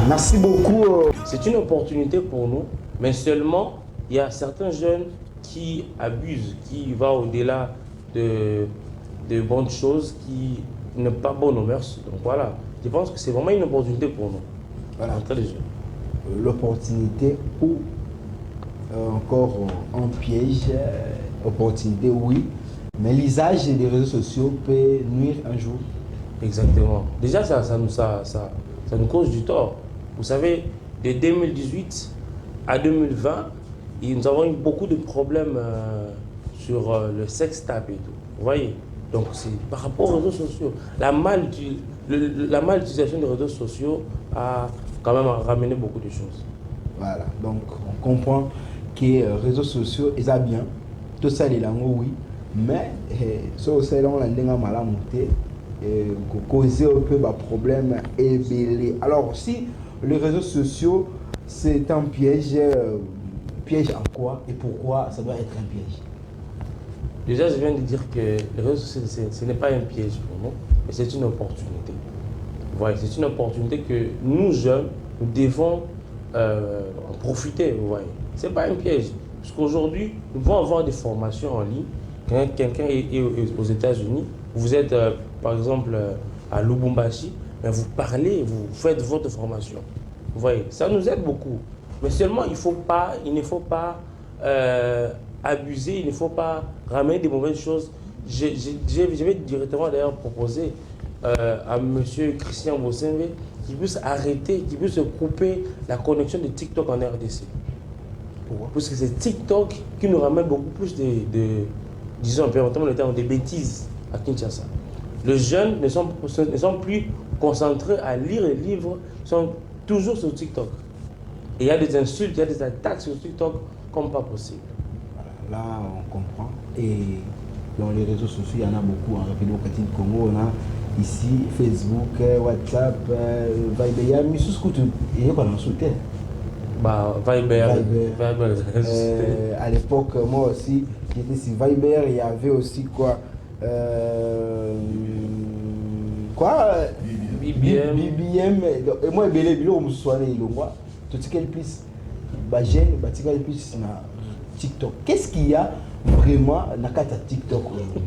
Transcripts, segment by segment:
Merci beaucoup. C'est une opportunité pour nous, mais seulement il y a certains jeunes qui abusent, qui vont au-delà de bonnes choses, qui ne pas bonnes aux mœurs. Donc voilà, je pense que c'est vraiment une opportunité pour nous. Voilà. Entre les jeunes. L'opportunité ou encore un piège, opportunité oui, mais l'usage des réseaux sociaux peut nuire un jour. Exactement. Déjà, ça nous cause du tort. Vous savez, de 2018 à 2020, nous avons eu beaucoup de problèmes sur le sextape et tout. Vous voyez? Donc, c'est par rapport aux réseaux sociaux. La mal-utilisation des réseaux sociaux a quand même ramené beaucoup de choses. Voilà, donc on comprend que les réseaux sociaux, ils ont bien. Tout ça, les langues, oui. Mais, ça, c'est là, on a mal à monter. Causer un peu de problème et belé. Alors, si les réseaux sociaux, c'est un piège, piège en quoi et pourquoi ça doit être un piège? Déjà, je viens de dire que les réseaux sociaux, ce n'est pas un piège pour nous, mais c'est une opportunité. Voilà, c'est une opportunité que nous, jeunes, nous devons en profiter. Vous voyez. Ce n'est pas un piège. Parce qu'aujourd'hui, nous pouvons avoir des formations en ligne. Quelqu'un est aux États-Unis, vous êtes par exemple à Lubumbashi, mais vous parlez, vous faites votre formation. Vous voyez, ça nous aide beaucoup. Mais seulement, il ne faut pas abuser, il ne faut pas ramener des mauvaises choses. Je vais directement d'ailleurs proposer à M. Christian Bossenve qu'il puisse arrêter, qu'il puisse couper la connexion de TikTok en RDC. Pourquoi? Parce que c'est TikTok qui nous ramène beaucoup plus disons, permettons le terme, des bêtises à Kinshasa. Les jeunes ne sont plus concentrés à lire les livres, ils sont toujours sur TikTok. Et il y a des insultes, il y a des attaques sur TikTok comme pas possible. Voilà, là, on comprend. Et dans les réseaux sociaux, il y en a beaucoup. En République démocratique du Congo, on a ici Facebook, WhatsApp, Viber. Il y a mis sous ce il y a quoi dans le soutien. Viber. À l'époque, moi aussi, j'étais sur Viber. Il y avait aussi quoi BBM. Et moi, je me suis soigné. Tout ce qu'elle puisse, TikTok. Qu'est-ce qu'il y a vraiment dans TikTok aujourd'hui?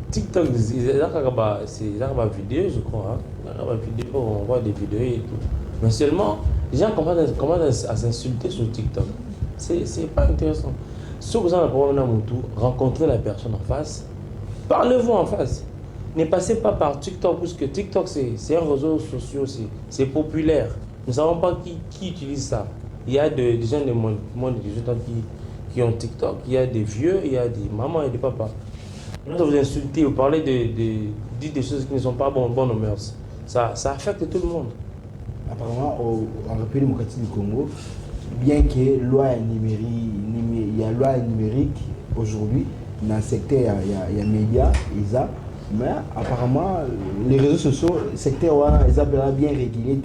TikTok, c'est la vidéo, je crois. La vidéo, on voit des vidéos et tout. Mais seulement, les gens commencent à s'insulter sur TikTok. C'est pas intéressant. Si vous avez un problème dans mon tour, rencontrez la personne en face, parlez-vous en face. Ne passez pas par TikTok, parce que TikTok, c'est un réseau social, c'est populaire. Nous ne savons pas qui utilise ça. Il y a des gens de moins de 18 ans qui ont TikTok, il y a des vieux, il y a des mamans et des papas. Quand vous insultez, vous parlez dites des choses qui ne sont pas bonnes aux mœurs. Ça affecte tout le monde. Apparemment, en République démocratique du Congo, bien que il y a loi numérique aujourd'hui, dans le secteur, il y a médias, mais apparemment, les réseaux sociaux, le secteur, ils ont bien régulé.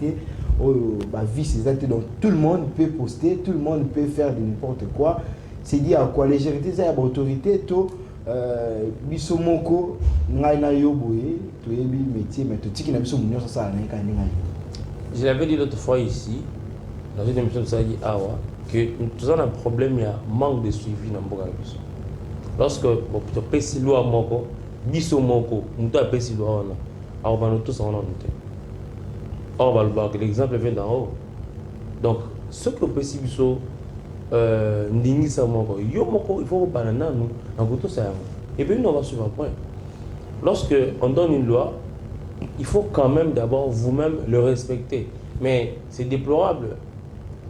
Donc tout le monde peut poster, tout le monde peut faire de n'importe quoi. C'est dit à quoi légèreté, c'est à l'autorité, tout. Bisomoko, ngaina yoboye, tout est métier, mais tout ce qui n'a pas besoin de ça, je l'avais dit l'autre fois ici, dans une émission de Sagi Awa, que nous avons un problème, il y a un manque de suivi dans le Boga. Lorsque tu payes si loin moko, biso moko, nous avons payé si loin, alors nous tous en noté. Or, l'exemple vient d'en haut. Donc, ce que payes si biso, ndingi sa moko, yo moko, il faut banana nous, en goutte ça. Et puis nous on va suivre un point. Lorsque on donne une loi, il faut quand même d'abord vous-même le respecter. Mais c'est déplorable.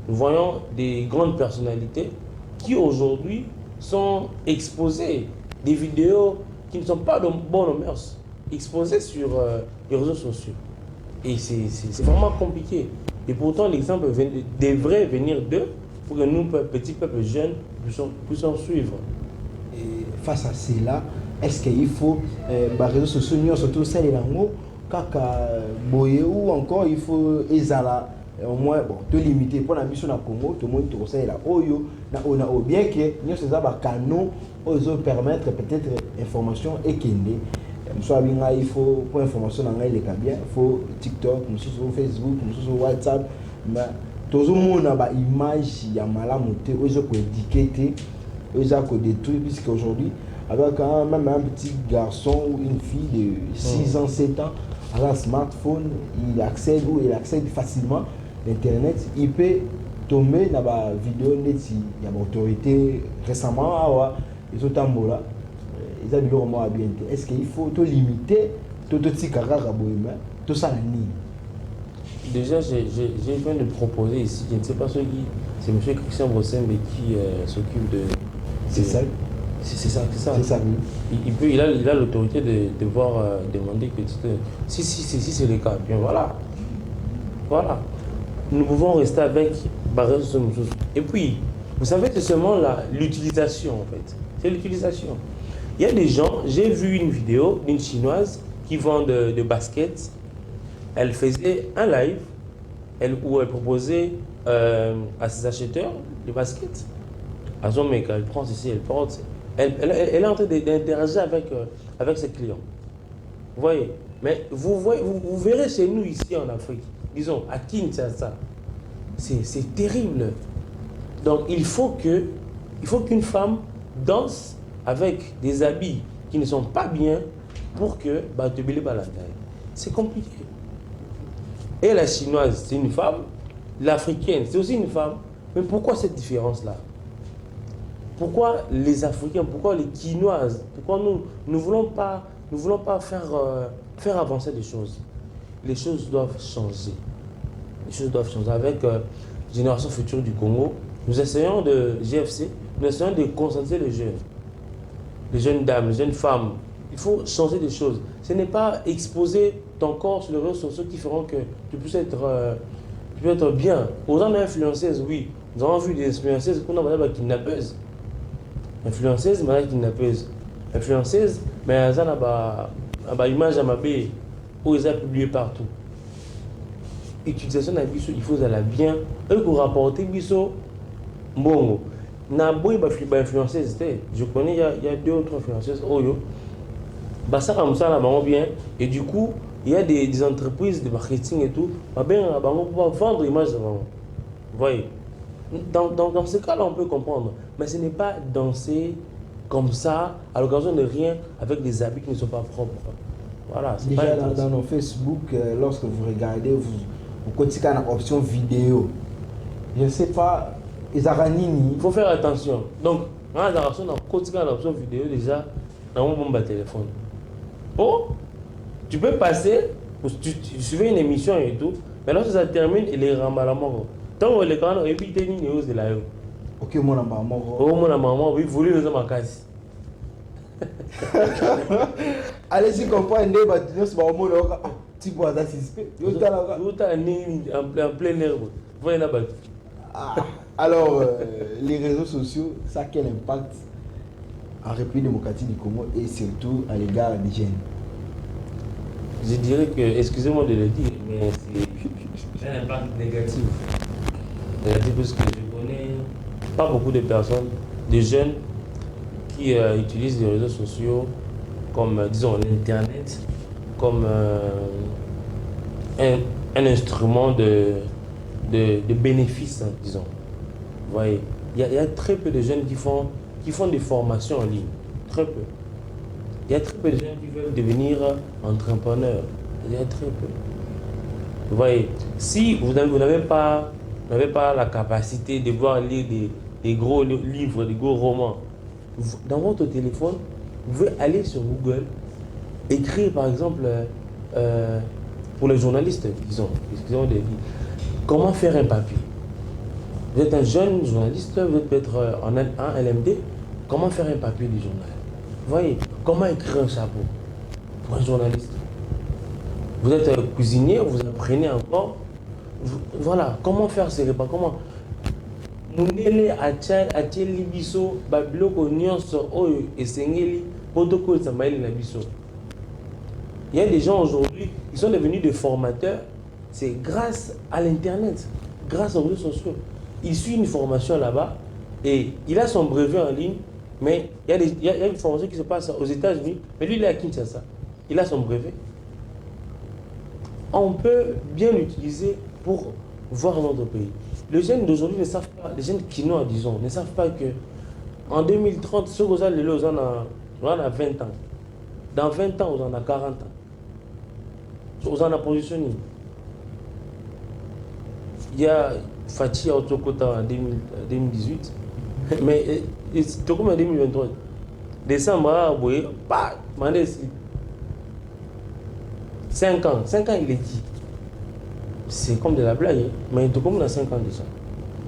Nous voyons des grandes personnalités qui aujourd'hui sont exposées, des vidéos qui ne sont pas de bonnes mœurs, exposées sur les réseaux sociaux. Et c'est vraiment compliqué. Et pourtant, l'exemple devrait venir d'eux pour que nous, petits peuples jeunes, puissions suivre. Et face à cela, est-ce qu'il faut les réseaux sociaux, surtout celles là, kaka boye ou encore il faut ezala au moins bon te limiter pour la mission na Congo tout le monde tout ça là oyo na on a bien que nous ces canaux osent permettre peut-être information et kende soit bien il faut pour information dans les bien il faut TikTok nous sur Facebook nous sur WhatsApp mais tout le monde a une image, il y a mal à monter, ils ont étiqueté, ils ont détruit, puisqu'aujourd'hui, avec même un petit garçon ou une fille de 6 ans, 7 ans, à un smartphone, il accède facilement à Internet, il peut tomber dans la vidéo, il y a une autorité récemment, ils ont un mot là, ils ont dit vraiment bien. Est-ce qu'il faut tout limiter, tout petit caractère, tout ça, la ligne? Déjà, j'ai besoin de proposer ici, je ne sais pas ce qui, c'est M. Christian Brossembe qui s'occupe de. C'est ça. C'est ça. C'est ça, oui. Il a l'autorité de devoir demander que si c'est le cas, bien voilà. Voilà. Nous pouvons rester avec barrer ce chose. Et puis, vous savez, c'est seulement l'utilisation en fait. C'est l'utilisation. Il y a des gens, j'ai vu une vidéo d'une chinoise qui vend de baskets. Elle faisait un live où elle proposait à ses acheteurs des baskets. À son mec, elle prend ceci, elle porte. Elle est en train d'interagir avec ses clients. Vous voyez? Mais vous verrez chez nous ici en Afrique, disons à Kinshasa, c'est terrible. Donc il faut qu'une femme danse avec des habits qui ne sont pas bien pour que Batobele balataille. C'est compliqué. Et la chinoise, c'est une femme. L'africaine, c'est aussi une femme. Mais pourquoi cette différence-là? Pourquoi les Africains, pourquoi les Quinoises? Pourquoi nous ne voulons pas faire avancer les choses? Les choses doivent changer. Les choses doivent changer. Avec Génération Future du Congo, nous essayons de GFC, nous essayons de conscientiser les jeunes dames, les jeunes femmes. Il faut changer des choses. Ce n'est pas exposer ton corps sur les réseaux sociaux qui feront que tu puisses être bien. Autant d'influenceuses, oui. Nous avons vu des influenceuses qu'on a appelées kidnappeuses. Influenceuse, mais kidnappeuse. Influenceuse, mais elles ont une image à ma baie où ils ont publié partout. Utilisation de biso, il faut aller bien. Eux pour rapporter biso, bon. Naboui influenceuse, je connais, il y a 2 ou 3 influenceuses. Oyo. Ça comme ça là, bien. Et du coup, il y a des entreprises de marketing et tout. Pour pouvoir vendre l'image de vous voyez. Dans ce cas-là, on peut comprendre. Mais ce n'est pas danser comme ça, à l'occasion de rien, avec des habits qui ne sont pas propres. Voilà, déjà pas dans nos Facebook, lorsque vous regardez, vous continuez à l'option vidéo. Je ne sais pas, il faut faire attention. Donc, dans l'option vidéo, déjà, dans mon bon téléphone. Bon, tu peux passer, tu suivais une émission et tout, mais lorsque ça termine, il est remballé. Tant que les gens ont évité une news de la ok, mon maman. Oh, mon maman, oui, vous voulez ma casse. Allez-y, comprenez, c'est pas mon petit bois d'assisté. Vous êtes en plein air. Voyez là-bas. Alors, les réseaux sociaux, ça a quel impact en République démocratique du Congo et surtout à l'égard des jeunes? Je dirais que, excusez-moi de le dire, mais c'est un impact négatif. Négatif parce que je connais pas beaucoup de personnes, de jeunes qui utilisent les réseaux sociaux comme, disons, l'Internet, comme un instrument de bénéfice, hein, disons. Vous voyez, il y a très peu de jeunes qui font des formations en ligne. Très peu. Il y a très peu de jeunes qui veulent devenir entrepreneurs. Il y a très peu. Vous voyez, si vous n'avez pas la capacité de voir lire des gros livres, des gros romans, dans votre téléphone, vous pouvez aller sur Google, écrire par exemple, pour les journalistes, disons, excusez-moi de dire, comment faire un papier. Vous êtes un jeune journaliste, vous êtes peut-être en LMD, comment faire un papier du journal. Vous voyez, comment écrire un chapeau pour un journaliste. Vous êtes cuisinier, vous apprenez encore. Voilà, comment faire ces repas, comment. Munele atieli biso babiloko nyonso oyo esengeli protocole samaeli na biso. Il y a des gens aujourd'hui qui sont devenus des formateurs, c'est grâce à l'internet, grâce aux réseaux sociaux. Il suit une formation là-bas et il a son brevet en ligne, mais il y a une formation qui se passe aux États-Unis, mais lui il est à Kinshasa. Il a son brevet. On peut bien l'utiliser pour voir notre pays. Les jeunes d'aujourd'hui ne savent pas, les jeunes quinois, disons, ne savent pas que en 2030, ceux qui ont les lots, on a 20 ans. Dans 20 ans, on en a 40 ans. On en a positionné. Il y a Fatih Autokota en 2018, mais c'est comme en 2023. Décembre, vous voyez, 5 ans, 5 ans il est dit. C'est comme de la blague, hein? Mais tout comme on a 5 ans déjà.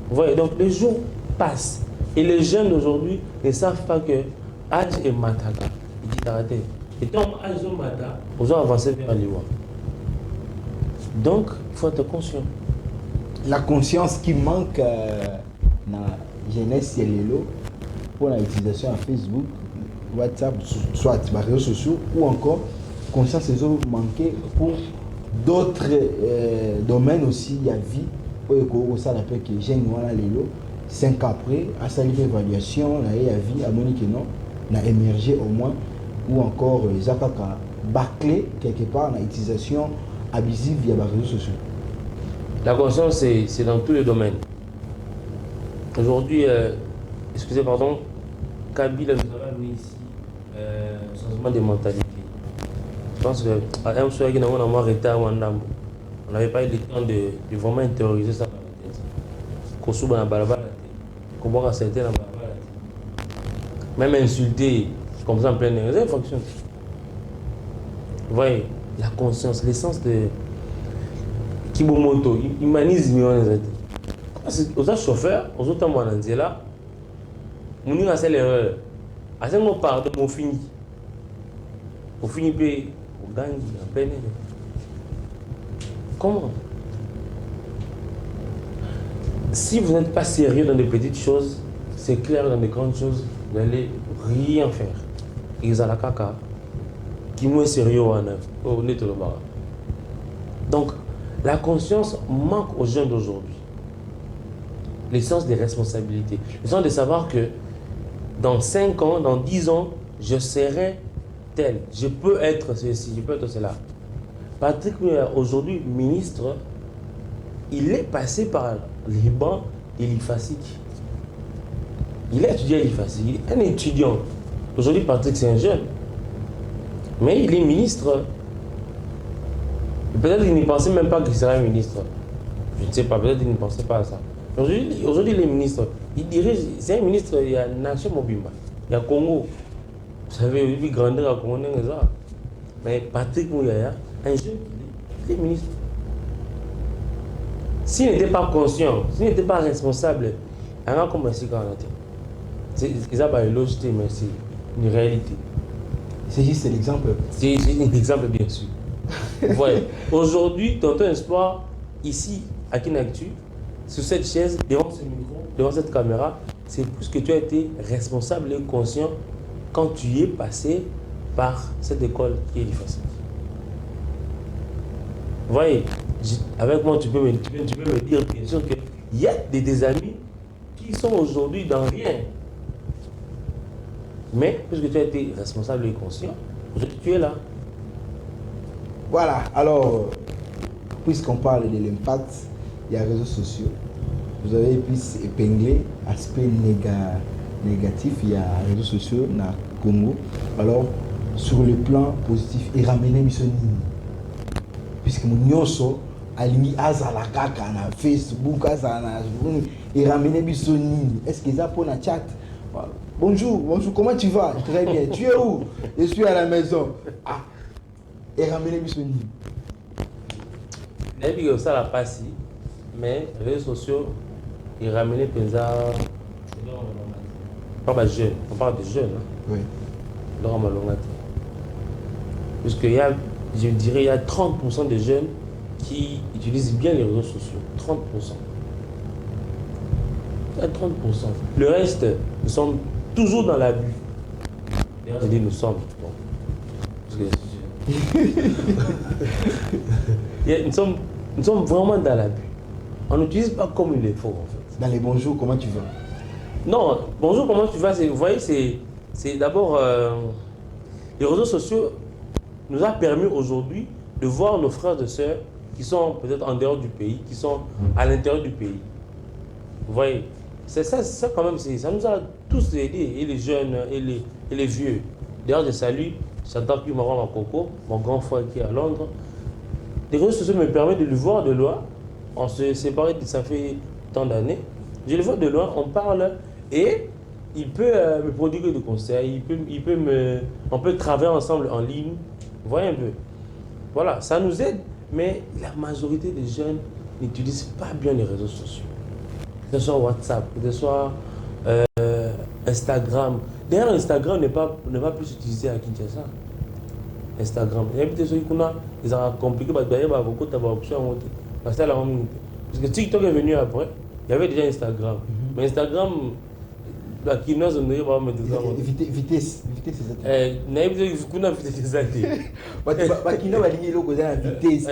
Vous voyez, donc les jours passent. Et les jeunes d'aujourd'hui ne savent pas que âge est mataga. Il dit arrêtez. Et tant âge est mataga, on va avancer vers l'Iwa. Donc, il faut être conscient. La conscience qui manque dans la jeunesse et l'élo pour l'utilisation à Facebook, WhatsApp, soit les réseaux sociaux, ou encore conscience ils ont manqué pour d'autres domaines aussi. Il y a vie, où ça l'appelle que j'ai voilà l'élo. 5 ans après, à sa livre évaluation, il y a vie, à Monique non, il a émergé au moins, ou encore les attaques bâclés quelque part dans l'utilisation abusive via les réseaux sociaux. La conscience, c'est dans tous les domaines. Aujourd'hui, excusez, pardon, Kabila nous a amené ici changement de mentalité. Je pense que à un soir, on a arrêté à Wandam. On n'avait pas eu le temps de vraiment intérioriser ça dans la tête. Kosuba na balabala, comment accepter na balabala. Même insulter comme ça en plein air, c'est une fonction. Vous voyez, la conscience, l'essence de Kibomoto, humanisme, aux chauffeurs, aux autres moyens là, on a fait l'erreur. À ce moment, pardon, on finit. On finit par on gagne en plein air. Comment? Si vous n'êtes pas sérieux dans des petites choses, c'est clair dans des grandes choses, vous n'allez rien faire. Ils ont la caca. Qui est sérieux en œuvre. Donc, la conscience manque aux jeunes d'aujourd'hui. L'essence des responsabilités. Le sens de savoir que dans 5 ans, dans 10 ans, je serai tel. Je peux être ceci, je peux être cela. Patrick, aujourd'hui, ministre, il est passé par les bancs de l'IFASIC. Il a étudié à l'IFASIC. Il est un étudiant. Aujourd'hui, Patrick, c'est un jeune. Mais il est ministre. Peut-être qu'il ne pensait même pas qu'il serait ministre. Je ne sais pas, peut-être qu'il ne pensait pas à ça. Aujourd'hui, il est ministre. Il dirige, c'est un ministre, il y a Nation Mobimba, il y a Congo. Vous savez, il grandir à Congo. Mais Patrick Mouyaya, un jeune, il est ministre. S'il n'était pas conscient, s'il n'était pas responsable, il y a un comme c'est une logique, mais c'est une réalité. C'est juste l'exemple. C'est un exemple, bien sûr. Vous voyez, aujourd'hui, tonton Espoir, ici, à Kinactu, sur cette chaise, devant ce micro, devant cette caméra, c'est plus que tu as été responsable et conscient quand tu es passé par cette école qui est difficile. Vous voyez, avec moi, tu peux me dire bien sûr qu'il y a des amis qui sont aujourd'hui dans rien. Mais puisque tu as été responsable et conscient, aujourd'hui tu es là. Voilà, alors, puisqu'on parle de l'impact, il y a les réseaux sociaux. Vous avez plus épinglé l'aspect négatif, il y a les réseaux sociaux dans le Congo. Alors, sur le plan positif, il ramène Missoni. Puisque mon yoso, alimi azala kaka na Facebook, azala, il ramène Missoni. Est-ce qu'ils ont pour la chat? Bonjour, comment tu vas? Très bien. Tu es où? Je suis à la maison. Ah, et ramener Missoni. Depuis ça la passe, mais les réseaux sociaux, ils ramènent Penza. On parle de jeunes, on parle de jeunes. Hein? Oui. Puisqu'il y a, je dirais, il y a 30% des jeunes qui utilisent bien les réseaux sociaux. 30%. Il y a 30%. Le reste, nous sommes toujours dans l'abus. D'ailleurs, je dis nous sommes. Bon. Parce que nous sommes vraiment dans l'abus. On n'utilise pas comme il le faut en fait. Dans les bonjours, comment tu vas? Non, bonjour, comment tu vas? Vous voyez, c'est d'abord les réseaux sociaux nous a permis aujourd'hui de voir nos frères et sœurs qui sont peut-être en dehors du pays, qui sont à l'intérieur du pays. Vous voyez, c'est ça quand même, ça nous a tous aidés, et les jeunes et les vieux. D'ailleurs, je salue Chantal Maman Coco, mon grand frère qui est à Londres. Les réseaux sociaux me permettent de le voir de loin. On s'est séparés, ça fait tant d'années. Je le vois de loin, on parle et il peut me prodiguer des conseils, on peut travailler ensemble en ligne. Vous voyez un peu. Voilà, ça nous aide, mais la majorité des jeunes n'utilisent pas bien les réseaux sociaux. Que ce soit WhatsApp, que ce soit Instagram. D'ailleurs, Instagram n'est pas plus utilisé à Kinshasa. Instagram. Il y a des gens qui ont compliqué, parce que TikTok est venu après, il y avait déjà Instagram. Mais Instagram, la kinoise, on ne peut pas mettre ça. Vitesse, c'est ça. Vitesse.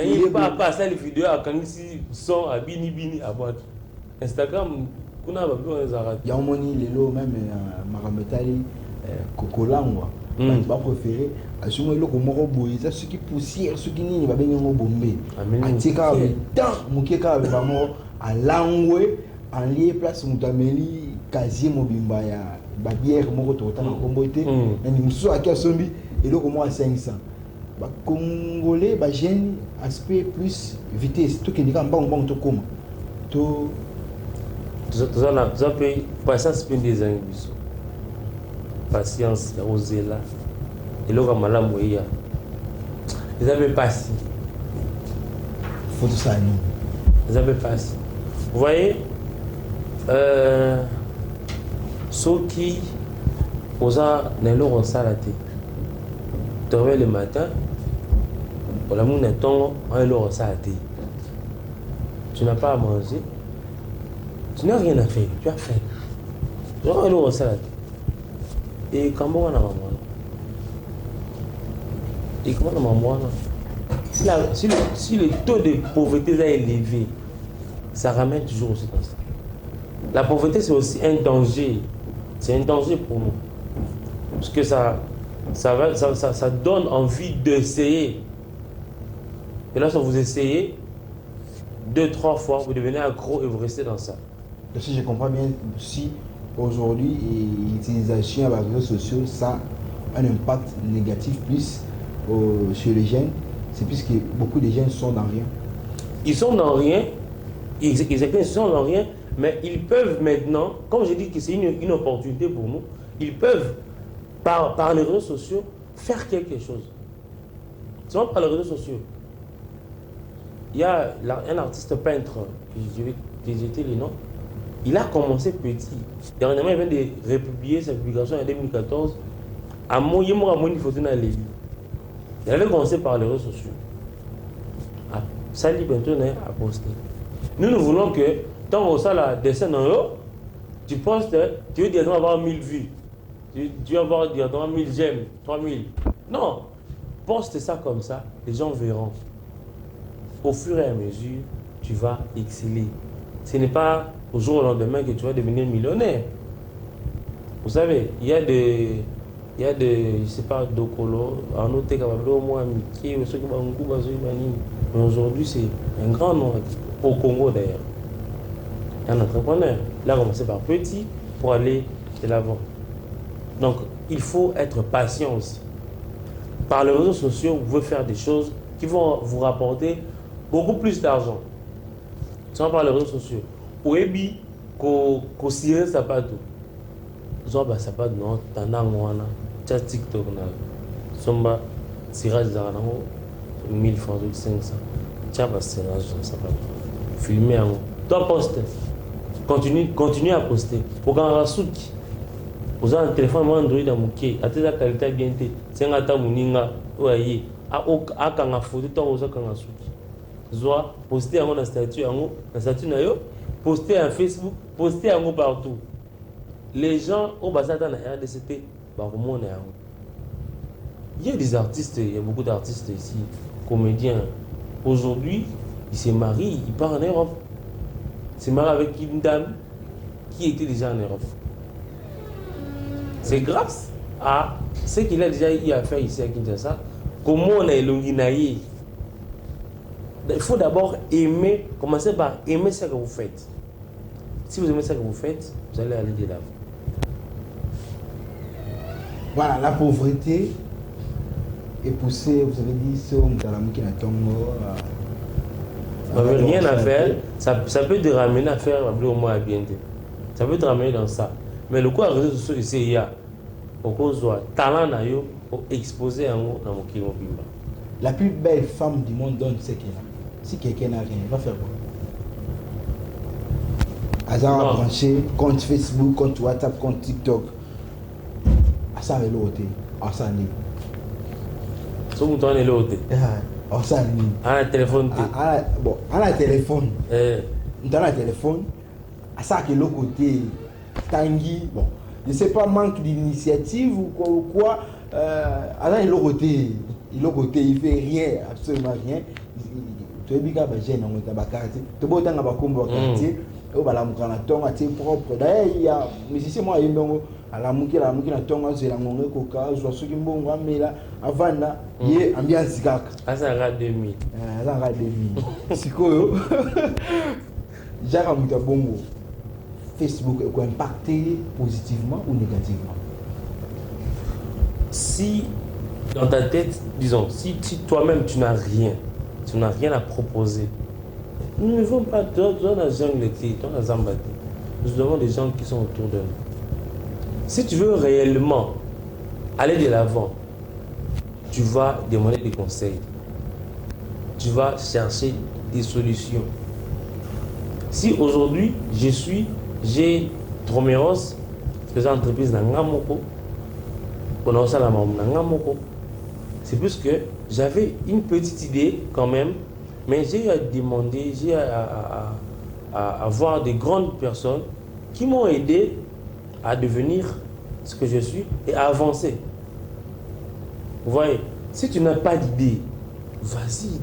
Il n'y a pas ça, les vidéos, quand ils sont à Bini, à boîte. Instagram, il y a un moni, même Marametali, Kokolangwa. Pas préféré. À ce moment-là, il ceux qui poussièrent, ceux qui n'y va pas bien bomber. Atika avec tant, Moukeka avec vraiment à l'angoué, en lié place Moutameli, Kazi Mobimba, Babière, Moroto, Kombote, et nous sommes à Kasombi, et là, comment à 500. Congolais, jeune, aspect plus vitesse, tout qui est en bon, tout comme. Tout ça peut patience, des années. Patience, oser là. Et là, on va mourir. Ils avaient passé. Faut tout ça, non. Ils avaient passé. Vous voyez, ceux qui osent n'ont salaté. Tu te réveilles le matin, pour la moune est ton, on leur salaté. Tu n'as pas à manger. Tu n'as rien à faire. Tu as faim. Tu as leur salaté. Et comment on a maman? Et comment on a maman? Si le taux de pauvreté est élevé, ça ramène toujours aussi comme ça. La pauvreté, c'est aussi un danger. C'est un danger pour nous. Parce que ça donne envie d'essayer. Et là, si vous essayez 2-3 fois, vous devenez accro et vous restez dans ça. Si je comprends bien, si aujourd'hui l'utilisation des réseaux sociaux, ça a un impact négatif plus sur les jeunes, c'est puisque beaucoup de jeunes sont dans rien. Ils sont dans rien, ils sont dans rien, mais ils peuvent maintenant, comme je dis que c'est une opportunité pour nous, ils peuvent, par les réseaux sociaux, faire quelque chose. Seulement par les réseaux sociaux. Il y a un artiste peintre, je vais déjeter les noms, il a commencé petit. Dernièrement, il vient de republier sa publication en 2014. À mon il faut tenir les livres. Il avait commencé par les réseaux sociaux. Ça lui maintenant à poster. Nous voulons que, tant que ça la descend en haut, tu postes, tu veux directement avoir 1000 vues. Tu vas avoir directement 1000 j'aime, 3000. Non, poste ça comme ça, les gens verront. Au fur et à mesure, tu vas exceller. Ce n'est pas au jour au lendemain que tu vas devenir millionnaire. Vous savez, il y a des, je ne sais pas, Dokolo, en autre au moins Mickey, ceux qui vont mais aujourd'hui, c'est un grand nom, au Congo d'ailleurs. Un entrepreneur. Là, on commence par petit pour aller de l'avant. Donc, il faut être patient aussi. Par les réseaux sociaux, vous pouvez faire des choses qui vont vous rapporter beaucoup plus d'argent. Sans par les réseaux sociaux. Ouebi, ko sire sapato. Zoba sapato non, tanangwana, tcha TikTok na. Somba tirage d'argent 1000 francs ou 500. Tcha ba tirage sapato. Filmer en. Toi poste. Continue à poster. Pour quand on souki. Vous avez un téléphone Android à mouké, à la qualité bien té. C'est un ta muninga, ouaye. A kanga photo toi vous kanga souki. Zoa poster en statut en statut na yo. Poster en Facebook, poster en partout. Les gens au bazar dans la RDCT, il y a des artistes, il y a beaucoup d'artistes ici, comédiens. Aujourd'hui, ils se marient, ils partent en Europe. Ils se marient avec une dame qui était déjà en Europe. C'est grâce à ce qu'il a déjà eu à faire ici à Kinshasa. Comment on a élongé. il faut d'abord aimer, commencer par aimer ce que vous faites. Si vous aimez ce que vous faites, vous allez aller de l'avant. Voilà, la pauvreté est poussée, vous avez dit, sur Mutalam qui n'a ça n'avait rien à faire, ça peut te ramener à faire au moins à bien. Ça peut te ramener dans ça. Mais le coup à réseaux sociaux, c'est il y a au cause de talent pour exposer un mot dans mon kilo. La plus belle femme du monde donne ce qu'elle a. Si quelqu'un n'a rien, il va faire quoi? Hasard à brancher, compte Facebook, compte WhatsApp, compte TikTok. À ça, elle est l'autre. À ça, elle est. Ce que tu as l'autre. À ça, elle est. À la téléphone. Bon, à la téléphone. Dans la téléphone. À ça, que l'autre côté. Tanguy. Bon, je ne sais pas, manque d'initiative ou quoi. À là, il est l'autre côté. Il ne fait rien, absolument rien. Tu es bien gêné dans le quartier. Tu es bien dans le quartier. Tu es bien dans le propre. D'ailleurs, il y a. Mais si c'est moi, il y a la mouki na tonga zela ngongé koka zo soki mbongo amela avanda ye ambiance kaka azanga 2000 azanga 2000 sikoyo jaka muta bongo Facebook est impacté positivement ou négativement? Si dans ta tête, disons, si toi-même tu n'as rien à proposer, nous ne vont pas dans la jungle, dans la Zambati. Nous avons des gens qui sont autour de nous. Si tu veux réellement aller de l'avant, tu vas demander des conseils. Tu vas chercher des solutions. Si aujourd'hui, j'ai Troméros, faisant entreprise dans Ngamoko, c'est plus que j'avais une petite idée quand même, mais j'ai à demander, à voir des grandes personnes qui m'ont aidé à devenir ce que je suis et à avancer. Vous voyez, si tu n'as pas d'idée, vas-y,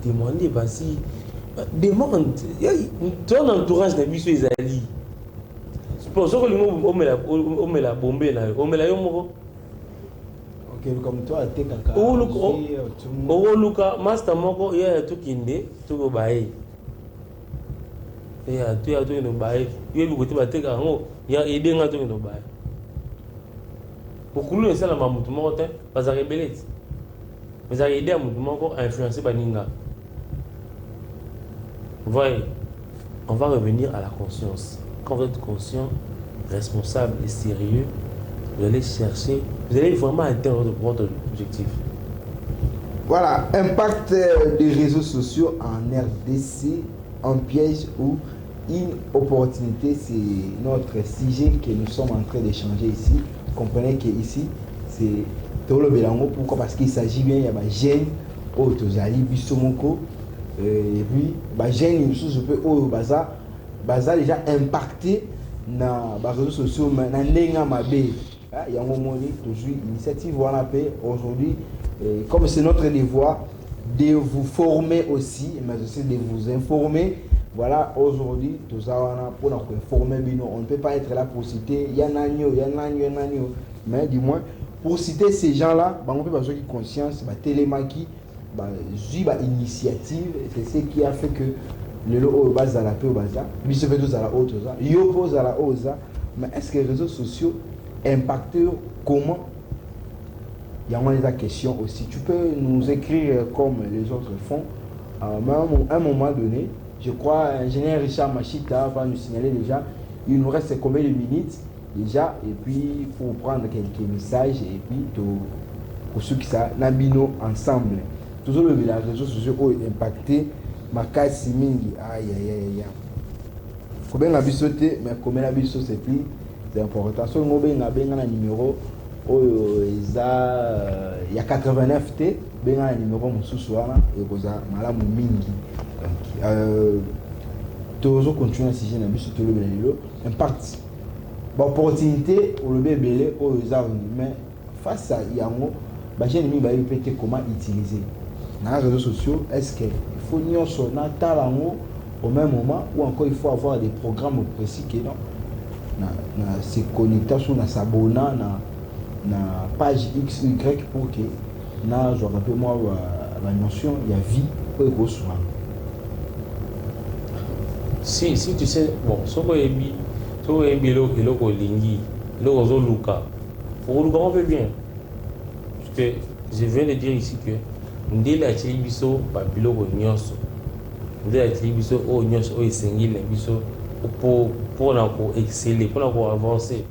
demande. Ton entourage n'a vu sur les alliés. C'est pour ça que le mot on met la bombe, on met la yomoro. Ok, comme toi, t'es caca. Luka, master moko, il y a tout qui est tout au bail. Il y a tout no bail. Il y a beaucoup de bâtiments, il y a aidé à tout no bail. Beaucoup de gens ont été morts, parce qu'ils ont rebellé. Mais ils ont aidé à influencer Baninga. Vous voyez, on va revenir à la conscience. Quand vous êtes conscient, responsable et sérieux, vous allez chercher, vous allez vraiment atteindre votre objectif. Voilà, impact des réseaux sociaux en RDC, un piège ou une opportunité, c'est notre sujet que nous sommes en train d'échanger ici. Comprenez que ici, c'est tout le Bélango. Pourquoi? Parce qu'il s'agit bien, il y a des jeunes, Otozali, Bissomoko, et puis, des jeunes, je peux, baza déjà impacté dans les réseaux sociaux, dans l'enga mabé. Il y a un moment toujours initiative aujourd'hui, comme c'est notre devoir de vous former aussi, mais aussi de vous informer. Voilà, aujourd'hui, tout ça, pour nous informer, on ne peut pas être là pour citer Yanagno, mais du moins, pour citer ces gens-là, on peut pas avoir conscience, télémaki, initiative, c'est ce qui a fait que le lot au bas à la paix au bazar, mais ce que tous à la haute, yo pose à la haute, mais est-ce que les réseaux sociaux impactent comment? Il y a une question aussi. Tu peux nous écrire comme les autres font. À un moment donné, je crois, ingénieur Richard Machita va nous signaler déjà, il nous reste combien de minutes déjà, et puis pour prendre quelques messages, et puis pour ceux qui sont nabino ensemble. Toujours le village, les réseaux sociaux ont impacté ma casse mingi. Aïe aïe aïe. Combien la bisoté, mais combien la bisoté c'est plus c'est important. Si on a un numéro, il y a 89 T, il y a un numéro Moussouana et il y a Malam Mingi. Toujours continuer à siger na biso to le belelo impact ba opportunité au le belé au mais face à yango ba jeune mi ba répéter comment utiliser na réseaux sociaux. Est-ce que il faut nyonso na talango au même moment ou encore il faut avoir des programmes précis que non na se connecter sur na s'abonner na page X Y pour que na je rappelle moi la notion il y a vie pour eko souvent. Si tu sais, bon, ce que eloko lingi, eloko zoluka, pour le on peut bien. Parce que je viens de dire ici que ndele achili biso ba biloko nyonso. Ndele achili biso o nyonso o esengile biso pour na ko exceller, pour na ko avancer.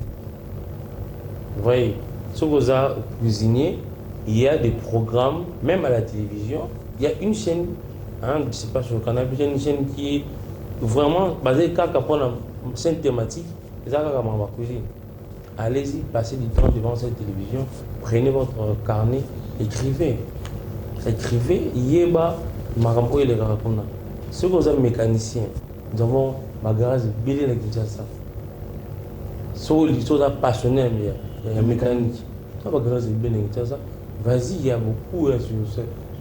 Vous voyez, ce que vous avez cuisinier, il y a des programmes, même à la télévision, il y a une chaîne, hein, je ne sais pas sur le canal, il y a une chaîne qui est vraiment basée sur une chaîne thématique, c'est ça que ma cuisine. Allez-y, passez du temps devant cette télévision, prenez votre carnet, écrivez. Écrivez, yeba, marambo et les raconta. Ce que vous avez mécanicien, nous avons ma garage Billy de Kinshasa. Ceux qui sont passionnés, il y a mécanique. Vas-y, il y a beaucoup sur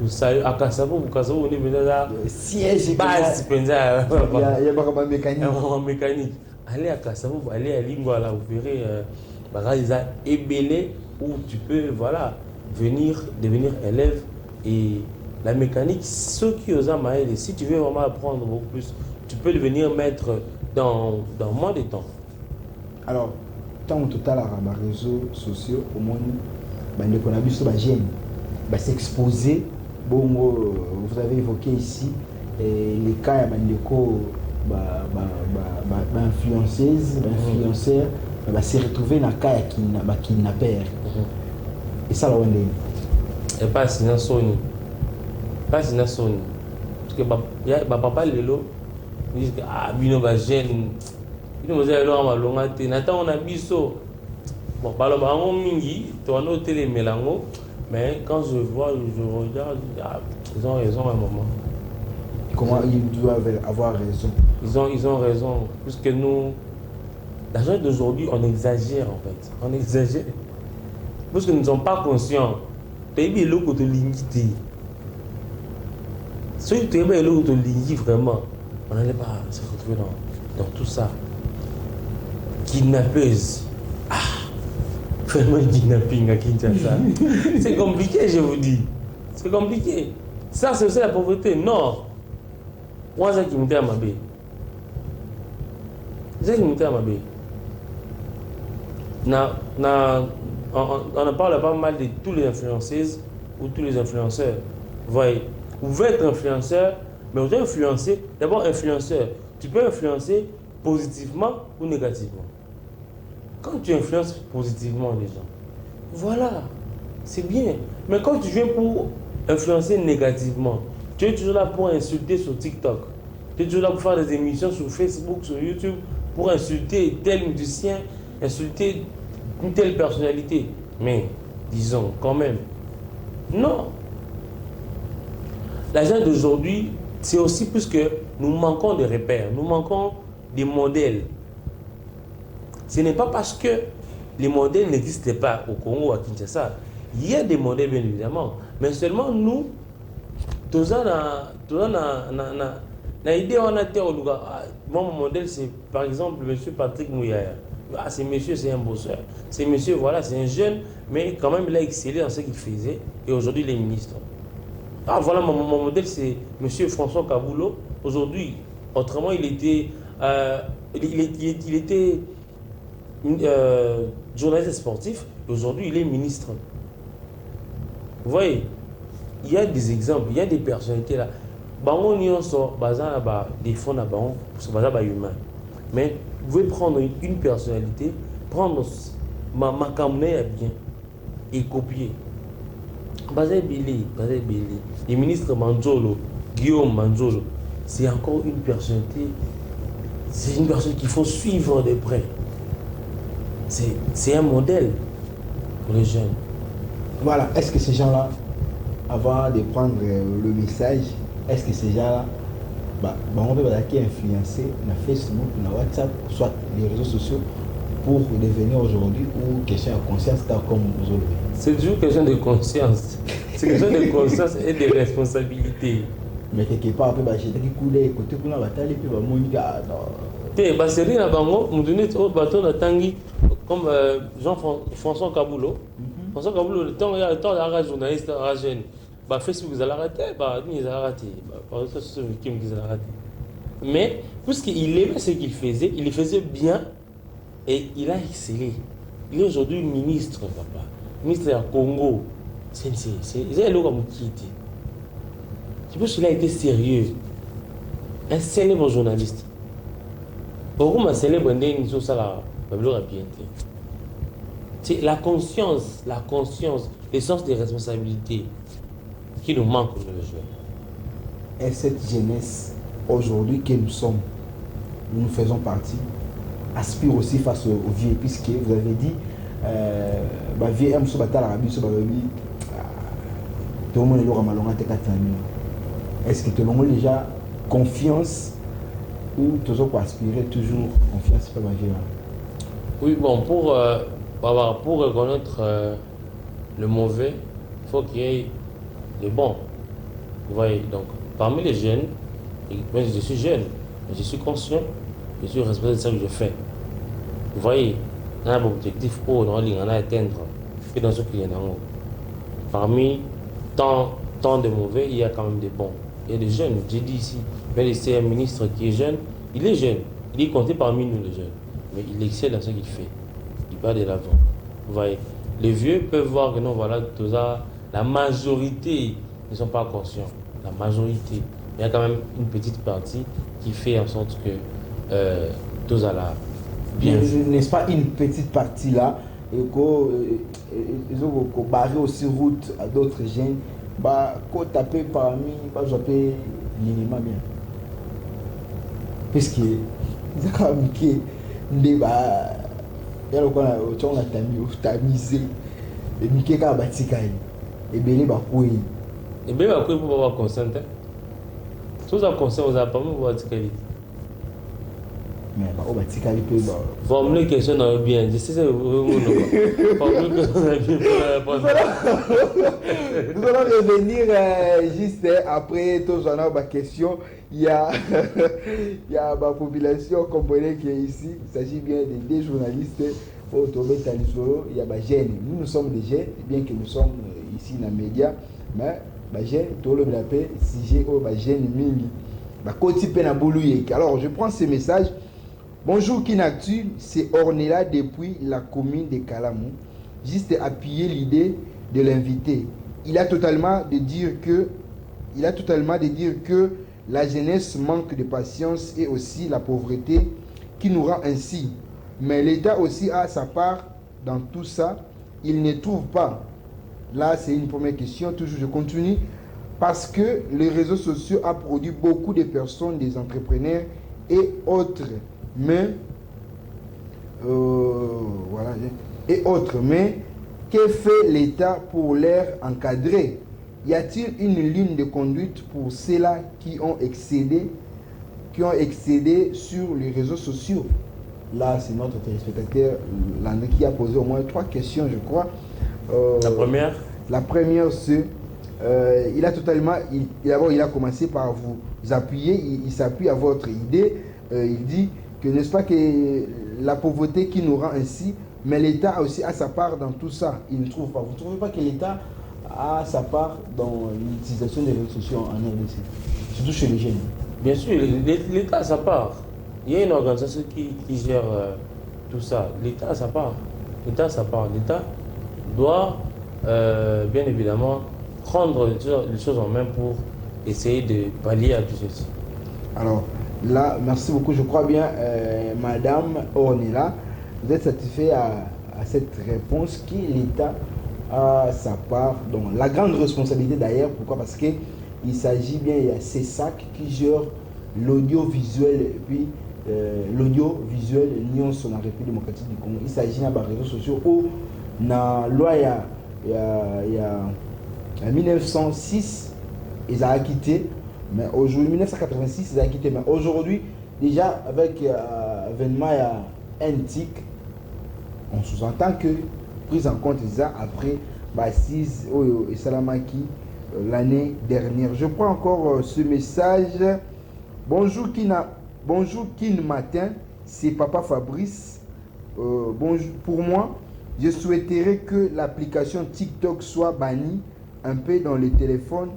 ça. À Kassavo, on est venu là. Siège base, il y a pas mécanique. Mécanique. Allez à Kassavo, allez à Lingwala, vous verrez, ils ont ébélé où tu peux devenir élève. Et la mécanique, ceux qui osent m'aider, si tu veux vraiment apprendre beaucoup plus, tu peux devenir maître dans moins de temps. Alors, tant total à les réseaux sociaux, au moins, on a vu sur la gêne, s'exposer. Bon, vous avez évoqué ici les cas influenceuses, influenceurs, se retrouver dans le cas qui n'a pas. Et ça, là, on est. Et pas sinon Sony. Pas sinon Sony. Parce que papa Lelo, il dit que bino va gêne. Il nous a dit alors longa te. Nathan on a biso. Bon, par le bango mingi, tu as noté les mélanges, mais quand je vois, je regarde, ils ont raison à un moment. Comment ils doivent avoir raison? Ils ont raison. Puisque nous, la jeune d'aujourd'hui, on exagère en fait. On exagère. Parce que nous ne sommes pas conscients. Tu as vu l'eau de l'ingité. Si tu as vu l'eau de l'ingité, vraiment, on n'allait pas se retrouver dans tout ça. Kidnappeuse. Vraiment kidnapping à Kinshasa. C'est compliqué, je vous dis. C'est compliqué. Ça, c'est aussi la pauvreté. Non. Moi, c'est qui me dit à ma bé. C'est qui me dit à ma bé. On ne parle pas mal de tous les influenceuses ou tous les influenceurs. Voyez, vous pouvez être influenceur, mais vous êtes influencé. D'abord, influenceur. Tu peux influencer positivement ou négativement. Quand tu influences positivement les gens, voilà, c'est bien. Mais quand tu viens pour influencer négativement, tu es toujours là pour insulter sur TikTok. Tu es toujours là pour faire des émissions sur Facebook, sur YouTube, pour insulter tel musicien, insulter une telle personnalité. Mais, disons, quand même, non. La gente d'aujourd'hui, c'est aussi plus que nous manquons de repères, nous manquons des modèles. Ce n'est pas parce que les modèles n'existaient pas au Congo ou à Kinshasa. Il y a des modèles, bien évidemment. Mais seulement nous, tous l'idée on a mon modèle, c'est par exemple M. Patrick Mouyaya. C'est monsieur, c'est un bosseur. C'est monsieur, voilà, c'est un jeune, mais quand même il a excellé dans ce qu'il faisait. Et aujourd'hui, il est ministre. Voilà, mon modèle, c'est M. François Kaboulot. Aujourd'hui, autrement, il était journaliste sportif. Aujourd'hui, il est ministre. Vous voyez, il y a des exemples, il y a des personnalités là. On sort des fonds là, humain. Mais vous pouvez prendre une personnalité, prendre ma caméra bien et copier. Le ministre Manzolo, Guillaume Manzolo, c'est encore une personnalité, c'est une personne qu'il faut suivre de près. C'est un modèle pour les jeunes. Voilà, est-ce que ces gens-là, avant de prendre le message, est-ce que ces gens-là, on peut influencer dans Facebook, dans WhatsApp, soit les réseaux sociaux, pour devenir aujourd'hui ou question de conscience comme vous avez? C'est toujours question de conscience. C'est question de conscience et de responsabilité. Mais quelque part, j'ai des coulées, côté pour la bataille, puis c'est rien à Bango, nous donnons au bâton de Tanguy, comme Jean-François Kaboulot. François Kaboulot, le temps de la journaliste à la jeune. Facebook, ils ont arrêté, ils ont arrêté. Par exemple, c'est qui ont arrêté. Mais puisqu'il aimait ce qu'il faisait, il le faisait bien et il a excellé. Il est aujourd'hui ministre, papa. Ministre du Congo. C'est là comme qui était. Je pense qu'il a été sérieux. Un célèbre journaliste. Pourquoi ma célèbre une chose ça la c'est la conscience, le sens des responsabilités qui nous manque pour le jeunes. Et cette jeunesse, aujourd'hui que nous sommes, nous faisons partie, aspire aussi face aux vieux, puisque vous avez dit, vieux aime se battre à l'Arabie, tout le monde est là, est-ce que tout le monde a déjà confiance ou toujours pour aspirer toujours confiance pour ma vie? Oui, bon, pour reconnaître le mauvais, il faut qu'il y ait le bon. Vous voyez, donc, parmi les jeunes, moi je suis jeune, mais je suis conscient, je suis responsable de ce que je fais. Vous voyez, on a un objectif haut, on a atteindre, et dans ce qu'il y en a en haut. Parmi tant de mauvais, il y a quand même des bons. Il y a des jeunes, j'ai dit ici, mais c'est un ministre qui est jeune, il est jeune, il est compté parmi nous les jeunes, mais il excelle dans ce qu'il fait, il va de l'avant. Vous voyez, les vieux peuvent voir que non, voilà, tout ça, la majorité ne sont pas conscients, la majorité. Il y a quand même une petite partie qui fait en sorte que tout ça là, bien. N'est-ce pas une petite partie là, et ils ont barré aussi route à d'autres jeunes, qu'on taper parmi, j'appelle minimum bien. Puisque ils ont quand même qui il y a le qu'on a tamisé et Mickey qui a bâti et belé bakoué. Et bien bakoué pour avoir consent. Tout ça consent aux appareils pour avoir ticali. Mais on va ticali peu. Formule question dans le bien. Je sais c'est vraiment non. Formule question dans le bien pour répondre. Nous allons revenir juste après tout ça ma question. Il y a ma population comprenez qu'ici il s'agit bien de deux journalistes au Tobé Talisoro. Il y a des jeunes. Nous sommes des jeunes, bien que nous sommes ici dans les médias, mais les jeunes, tout le monde sujet aux jeunes mimi. Alors je prends ce message. Bonjour Kinactu, c'est Ornella depuis la commune de Kalamou. Juste appuyer l'idée de l'invité. Il a totalement de dire que la jeunesse manque de patience et aussi la pauvreté qui nous rend ainsi. Mais l'État aussi a sa part dans tout ça. Il ne trouve pas. Là, c'est une première question. Toujours, je continue. Parce que les réseaux sociaux ont produit beaucoup de personnes, des entrepreneurs et autres. Mais, Mais, que fait l'État pour les encadrer? Y a-t-il une ligne de conduite pour ceux-là qui ont excédé sur les réseaux sociaux? Là, c'est notre téléspectateur qui a posé au moins 3 questions, je crois. La première, c'est il a commencé par vous appuyer, il s'appuie à votre idée. Il dit que n'est-ce pas que la pauvreté qui nous rend ainsi, mais l'État aussi a sa part dans tout ça. Il ne trouve pas. Vous ne trouvez pas que l'État a sa part dans l'utilisation des réseaux sociaux en RDC, surtout chez les jeunes? Bien sûr, l'État a sa part. Il y a une organisation qui gère tout ça. L'État a sa part. L'État doit bien évidemment prendre les choses en main pour essayer de pallier à tout ceci. Alors là, merci beaucoup. Je crois bien, Madame Ornella, vous êtes satisfait à cette réponse qui l'État a sa part, donc la grande responsabilité d'ailleurs. Pourquoi? Parce qu'il s'agit bien, il y a ces sacs qui gèrent l'audiovisuel et puis l'audiovisuel Union sur la République démocratique du Congo. Il s'agit des réseaux sociaux où dans la loi il y a 1906 ils ont quitté, mais aujourd'hui 1986 ils ont quitté, mais aujourd'hui déjà avec l'événement il y a un tic, on sous-entend que prise en compte ça après 6 et Salamaki l'année dernière. Je prends encore ce message. Bonjour Kin Matin, c'est Papa Fabrice. Bonjour, pour moi, je souhaiterais que l'application TikTok soit bannie un peu dans les téléphones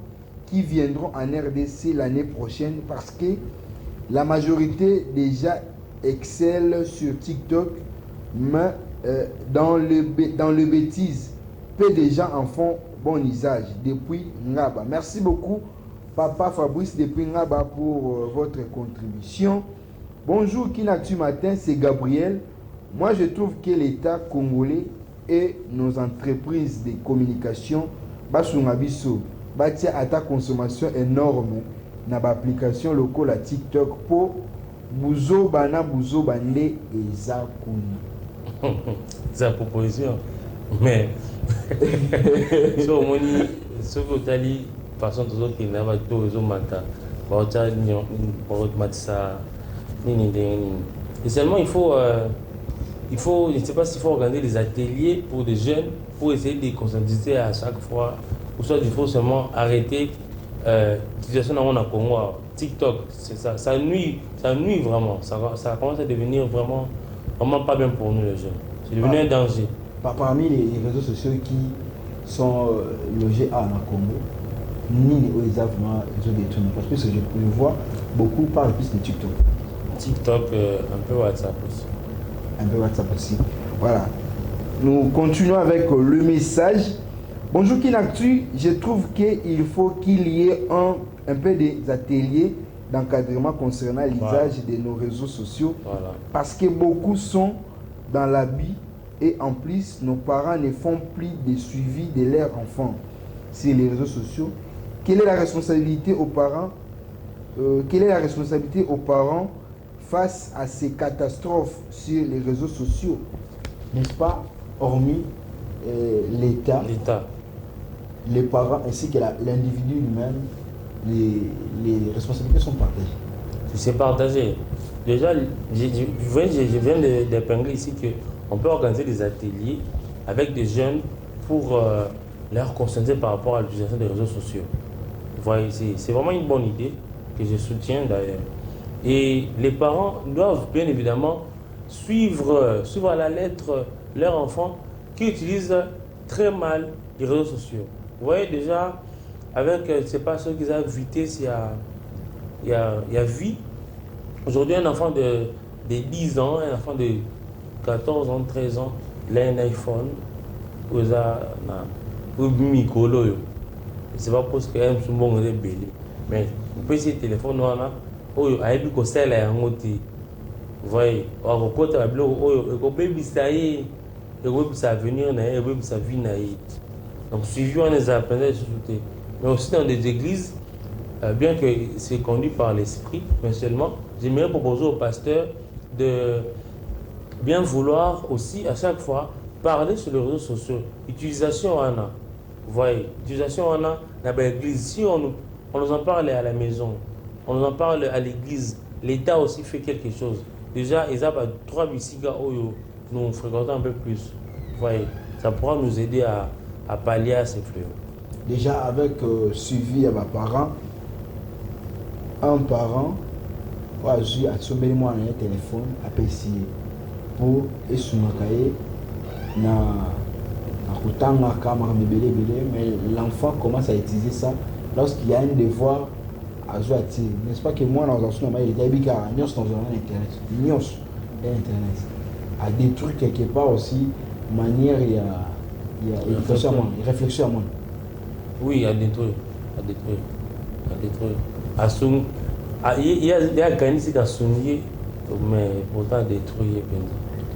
qui viendront en RDC l'année prochaine parce que La majorité déjà excelle sur TikTok, mais dans le bêtise, peu de gens en font bon usage depuis Ngaba. Merci beaucoup, Papa Fabrice depuis Ngaba, pour votre contribution. Bonjour, Kinactu Matin, c'est Gabriel. Moi, je trouve que l'État congolais et nos entreprises de communication basungabiso batia à ta consommation énorme na ba application locale à TikTok pour buzo bana buzo bande eza kuna. C'est la proposition. Mais si au moins ce que tu as dit, façon de autres qui n'a pas tout réseau matin, et seulement il faut, je ne sais pas s'il faut organiser des ateliers pour des jeunes pour essayer de les conscientiser à chaque fois, ou soit il faut seulement arrêter l'utilisation dans le Congo. TikTok, c'est ça, ça nuit vraiment, ça commence à devenir vraiment pas bien pour nous les jeunes. C'est devenu un danger. Parmi les réseaux sociaux qui sont logés à Congo, ni les vraiment détournés. Parce que je vois beaucoup parler plus de TikTok. TikTok, un peu WhatsApp aussi. Un peu WhatsApp aussi. Voilà. Nous continuons avec le message. Bonjour Kinactu, je trouve qu'il faut qu'il y ait un peu des ateliers d'encadrement concernant l'usage de nos réseaux sociaux. Voilà. Parce que beaucoup sont dans l'habit et en plus, nos parents ne font plus de suivi de leurs enfants sur les réseaux sociaux. Quelle est la responsabilité aux parents face à ces catastrophes sur les réseaux sociaux, n'est-ce pas, hormis l'État, les parents ainsi que l'individu lui-même, les responsabilités sont partagées. C'est partagé. Déjà, je viens d'épingler ici qu'on peut organiser des ateliers avec des jeunes pour leur conscientiser par rapport à l'utilisation des réseaux sociaux. Vous voyez, c'est vraiment une bonne idée que je soutiens d'ailleurs. Et les parents doivent bien évidemment suivre à la lettre leurs enfants qui utilisent très mal les réseaux sociaux. Vous voyez déjà, avec, je ne sais pas, ceux qui ont vitesse, il y a vie. Aujourd'hui, un enfant de 10 ans, un enfant de 14 ans, 13 ans, il a un iPhone, il a un micro. C'est pas parce qu'il y a un bon bébé. Mais vous pouvez essayer le téléphone, il y a un peu de sel à vous voyez, il y a un peu de sel, il y a un venir, il y a un vie. Donc, suivi, on les apprenait à sauter. Mais aussi dans des églises, bien que c'est conduit par l'esprit, mais seulement, j'aimerais proposer au pasteur de bien vouloir aussi, à chaque fois, parler sur les réseaux sociaux. Utilisation en a. Vous voyez, utilisation en a dans l'église. Si on nous en parle à la maison, on nous en parle à l'église, l'État aussi fait quelque chose. Déjà, ils ont 3 bicycles où nous fréquentons un peu plus. Vous voyez, ça pourra nous aider à pallier à ces fléaux. Déjà, avec suivi à mes parents, un parent a sauvé moi un téléphone à PC pour esumakaye na kutanga kamera mais l'enfant commence à utiliser ça lorsqu'il y a un devoir à jouer. N'est-ce pas que moi dans un moment il était habitué à internet à détruire quelque part aussi manière il y a réflexion à moi. Oui, à détruire. Il y a gagné ce qu'a sonné, mais pourtant détruire.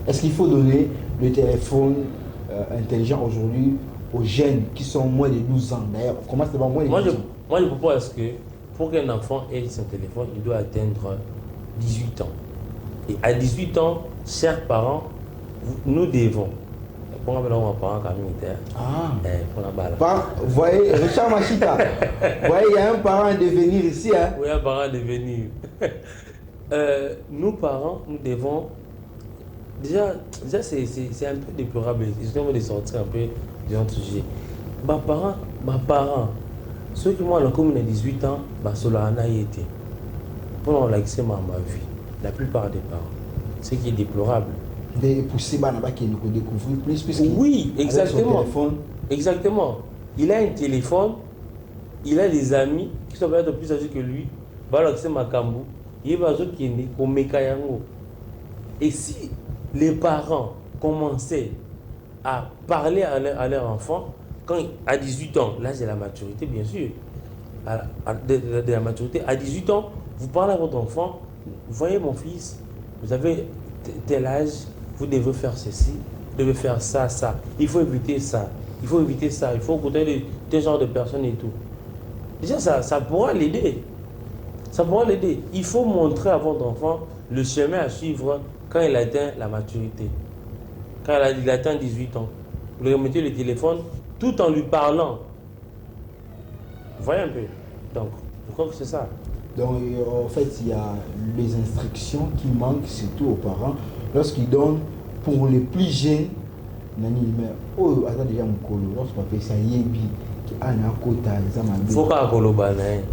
Est-ce qu'il faut donner le téléphone intelligent aujourd'hui aux jeunes qui sont moins de 12 ans? D'ailleurs, comment c'est pas moins de 12 ans? Moi, je propose que pour qu'un enfant ait son téléphone, il doit atteindre 18 ans. Et à 18 ans, chers parents, nous devons. Pour un parent militaire. Pour la balle. Vous voyez, Richard Machita, vous voyez, il y a un parent à devenir ici. Hein? Oui, un parent à devenir. Nous, parents, nous devons. Déjà c'est un peu déplorable. Justement, de sortir un peu de notre sujet. Ma parent, ceux qui m'ont comme 18 ans, cela en a été. Pour l'accès à ma vie, la plupart des parents. Ce qui est déplorable. De pousser qui nous découvrir plus. Oui, exactement. Exactement. Il a un téléphone, il a des amis qui sont peut-être plus âgés que lui. L'accès à Makambu, il va qui est au Mekayango. Et si les parents commençaient à parler à leur enfant, quand à 18 ans, là c'est la maturité bien sûr, de la maturité, à 18 ans, vous parlez à votre enfant, voyez mon fils, vous avez tel âge, vous devez faire ceci, vous devez faire ça, ça, il faut éviter ça, il faut éviter ça, il faut écouter tel genre de personnes et tout. Déjà ça pourra l'aider, ça pourra l'aider. Il faut montrer à votre enfant le chemin à suivre quand il atteint la maturité, quand il atteint 18 ans. Vous lui remettez le téléphone tout en lui parlant. Vous voyez un peu. Donc, je crois que c'est ça. Donc, en fait, il y a les instructions qui manquent surtout aux parents lorsqu'ils donnent pour les plus jeunes. Oh, attends déjà mon colo, lorsqu'on appelle ça yebi, qui a un quota, il faut qu'à coloban, il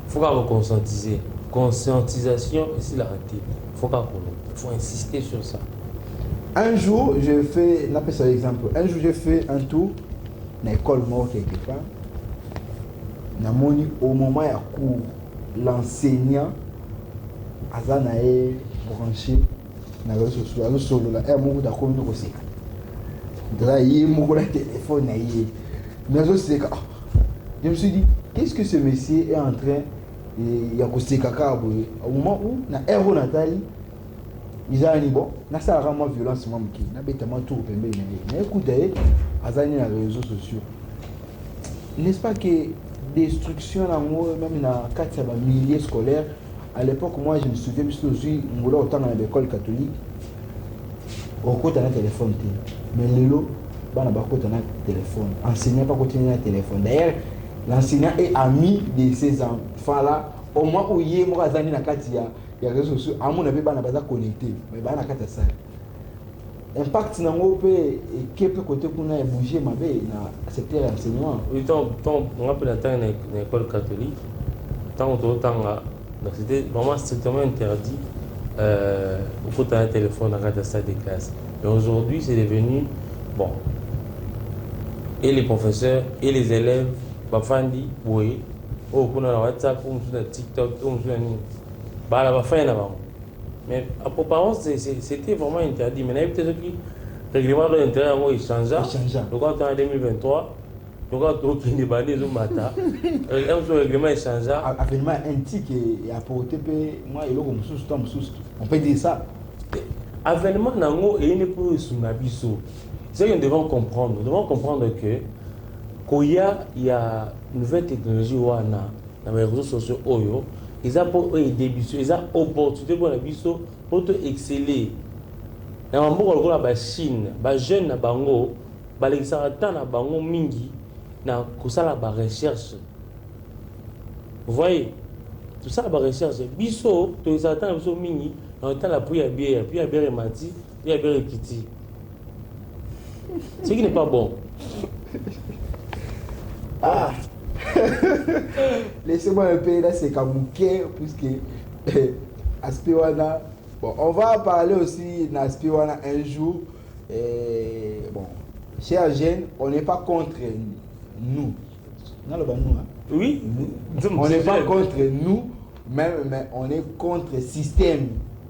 faut qu'à conscientiser. Conscientisation, ici la raté. Il faut qu'à coloban. Il faut insister sur ça. Un jour, je fais, on appelle ça l'exemple, un jour, je fais un tour dans l'école mort quelque part. Au moment où cours, l'enseignant a branché dans les réseaux sociaux. Il y a beaucoup de choses. Il y a beaucoup de téléphones. Je me suis dit, qu'est-ce que ce monsieur est en train de faire au moment où, dans l'héros Nathalie, ils ont dit, bon, ça a vraiment violence, mais écoutez, ils ont les réseaux sociaux. N'est-ce pas que destruction même dans 4 milliers scolaires, à l'époque, moi je me souviens, je suis autant dans l'école catholique, au côté d'un téléphone. Mais le lot, il n'y a pas de téléphone. L'enseignant pas continuer un téléphone. D'ailleurs, l'enseignant est ami de ces enfants-là. Au moins où il y a des réseaux sociaux, à mon avis, il pas connecté. Mais il y a ça. Impact na ngope et peut côté qu'on a bougé ma bé dans le secteur enseignement. Oui, on a pris la temps dans l'école catholique. C'était vraiment strictement interdit au côté d'un téléphone dans la salle de classe. Mais aujourd'hui, c'est devenu bon. Et les professeurs et les élèves, bafandi, oui, au on a WhatsApp, on a TikTok, on a la fin là-bas. Mais apparemment, c'était vraiment interdit. Mais il y a peut-être que le règlement de l'intérieur a changé. Donc, en 2023, donc, il y a des matin. Le règlement est changé. Avènement antique et apporté, moi, on peut dire ça. Avènement nango et une pour sunabiso. C'est ce que nous devons comprendre. Nous devons comprendre que quand il y a une nouvelle technologie dans les réseaux sociaux, ils ont aider, ils ont opportunité pour pour exceller. Dans le monde la Chine, les jeunes na bango, les temps na bango mingi na kosala ba recherche. Vous voyez, tout ça la recherche. Biso, tous les attends biso mingi, dans le temps la prière bière mati, bière kiti. Ce qui n'est pas bon. Ah. Laissez-moi un peu là, c'est Kamouké, puisque Aspiwana. Bon, on va parler aussi d'Aspiwana un jour. Et, bon, chers jeunes, on n'est pas contre nous. Non, le nous, hein? Oui. On n'est pas contre nous, mais on est contre le système.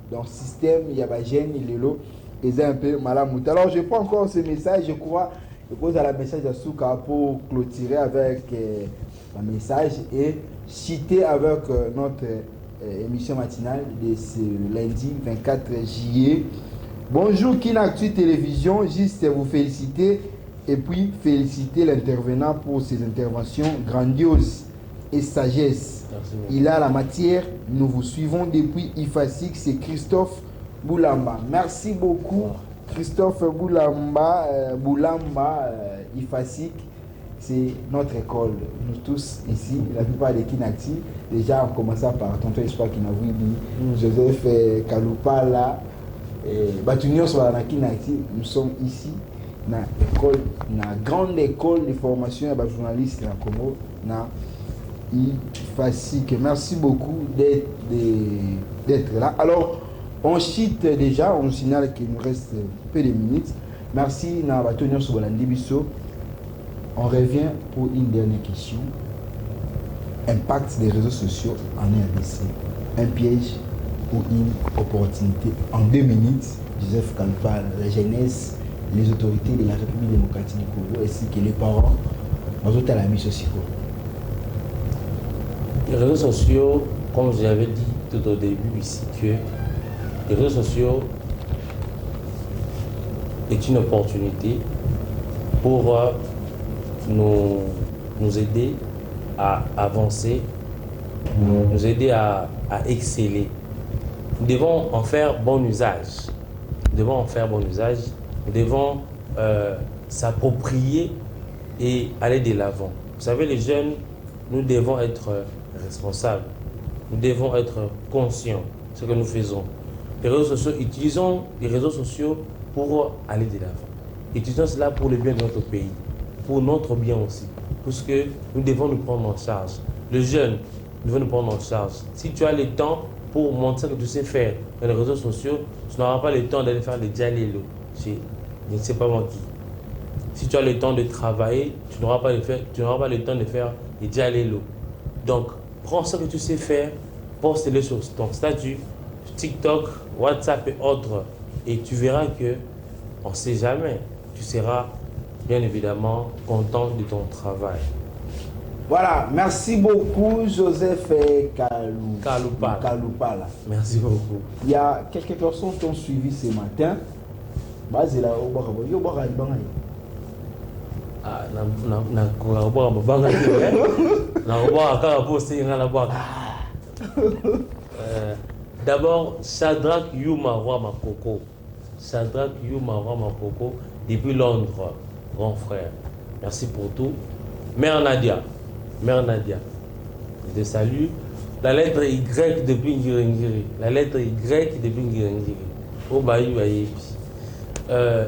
Donc, système, il y a des jeunes, il est là, ils sont un peu malamoutés. Alors, je prends encore ce message, je crois. Je pose à la message à Souka pour clôturer avec un message et citer avec notre émission matinale de ce lundi 24 juillet. Bonjour Kinactu Télévision, juste vous féliciter et puis féliciter l'intervenant pour ses interventions grandioses et sagesse. Merci. Il a la matière, nous vous suivons depuis IFASIC, c'est Christophe Boulamba. Merci beaucoup. Christophe Boulamba, IFASIC, c'est notre école. Nous tous ici, la plupart des Kinacti, déjà en commençant par tonton Espoir Kinavouidi, Joseph Kaloupa là, Batunion sur la Kinacti, nous sommes ici dans l'école, dans la grande école de formation de journalistes en Congo, dans IFASIC. Merci beaucoup d'être là. Alors, on cite déjà, on signale qu'il nous reste peu de minutes. Merci Nabatonio Sobolandi Bisso. On revient pour une dernière question. Impact des réseaux sociaux en RDC. Un piège pour une opportunité. En 2 minutes, Joseph Kaloupa, la jeunesse, les autorités de la République démocratique du Congo ainsi que les parents, nous avons la mission aussi. Les réseaux sociaux, comme j'avais dit tout au début ici, que les réseaux sociaux est une opportunité pour nous aider à avancer, nous aider à exceller. Nous devons en faire bon usage. Nous devons en faire bon usage. Nous devons s'approprier et aller de l'avant. Vous savez, les jeunes, nous devons être responsables. Nous devons être conscients de ce que nous faisons. Les réseaux sociaux, utilisons les réseaux sociaux pour aller de l'avant. Utilisons cela pour le bien de notre pays, pour notre bien aussi. Parce que nous devons nous prendre en charge. Les jeunes, nous devons nous prendre en charge. Si tu as le temps pour montrer que tu sais faire dans les réseaux sociaux, tu n'auras pas le temps d'aller faire des dialélos chez je ne sais pas moi qui. Si tu as le temps de travailler, tu n'auras pas le temps de faire des dialélos. Donc, prends ce que tu sais faire, poste-le sur ton statut, TikTok, WhatsApp et autres. Et tu verras que, on ne sait jamais, tu seras bien évidemment content de ton travail. Voilà, merci beaucoup Joseph Kaloupa. Merci beaucoup. Il y a quelques personnes qui ont suivi ce matin. D'abord, Shadrach Yuma Roi Makoko. Shadrach Yuma Roi Makoko, depuis Londres, grand frère. Merci pour tout. Mère Nadia, je te salue. La lettre Y depuis Ngiri. La lettre Y depuis Ngiri. Obaï Bayebi.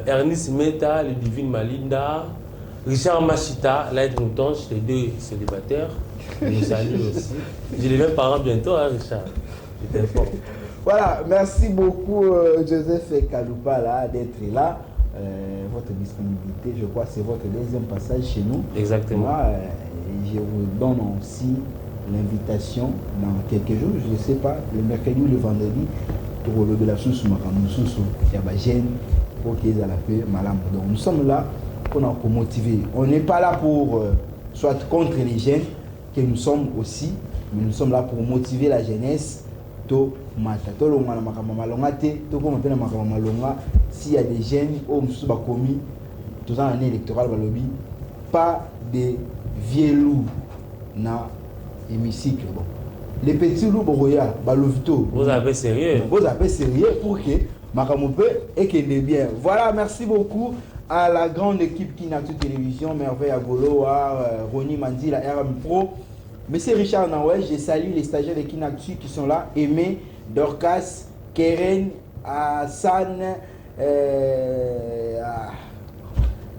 Ernest Meta, le divine Malinda. Richard Machita, l'aide Moutonche, les 2 célibataires. Je les salue aussi. J'ai les mêmes parents bientôt, hein, Richard. Je t'informe. Voilà, merci beaucoup Joseph Kaloupa d'être là. Votre disponibilité, je crois que c'est votre 2e passage chez nous. Exactement. Moi, je vous donne aussi l'invitation dans quelques jours, je ne sais pas, le mercredi ou le vendredi, pour le de la sous il y a des jeunes pour qu'ils aient la paix, madame. Donc nous sommes là pour motiver. On n'est pas là pour soit contre les jeunes, que nous sommes aussi, mais nous sommes là pour motiver la jeunesse. S'il y a des jeunes qui ont commis tout en année électorale, pas de vieux loups dans l'hémicycle. Bon. Les petits loups, vous avez sérieux. Vous avez sérieux pour que Makamope et qu'il est bien. Voilà, merci beaucoup à la grande équipe Kinatu Télévision, Merveille Agolo, à Ronnie Mandi, la RM Pro. Monsieur Richard Nawel, je salue les stagiaires de Kinactu qui sont là. Aimé, Dorcas, Keren, Hassan,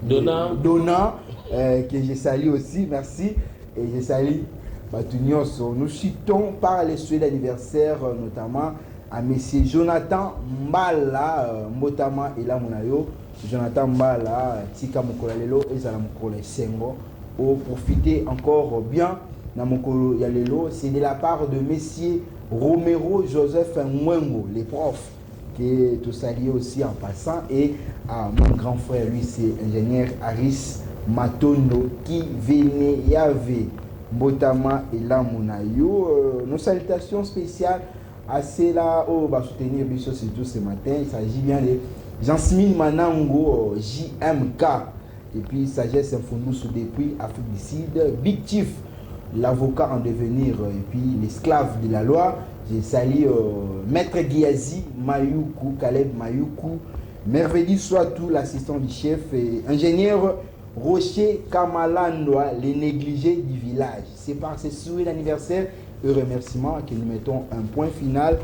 Donna, que je salue aussi, merci. Et je salue Batunios. Nous citons par les souhaits d'anniversaire, notamment à monsieur Jonathan Mbala, Motama et la Munayo. Jonathan Mbala, Tika Mokolalelo et Zala Mokole Sengo. Pour profiter encore bien. C'est de la part de messieurs Romero Joseph Mwengo, les profs, qui est tout salué aussi en passant. Et mon grand frère, lui, c'est ingénieur Aris Matondo, qui venait Yave, Botama et Lamunayo. Nos salutations spéciales à ceux-là où va soutenir Bissot surtout ce matin. Il s'agit bien de Jean-Smil Manango, JMK, et puis Sagesse Infondous depuis Afrique du Sud, Big Chief, l'avocat en devenir et puis l'esclave de la loi. J'ai salué Maître Guiazi Mayoukou, Caleb Mayoukou, Merveille Soitou, l'assistant du chef, et ingénieur Rocher Kamalandoa, les négligés du village. C'est par ces souhaits d'anniversaire et remerciements que nous mettons un point final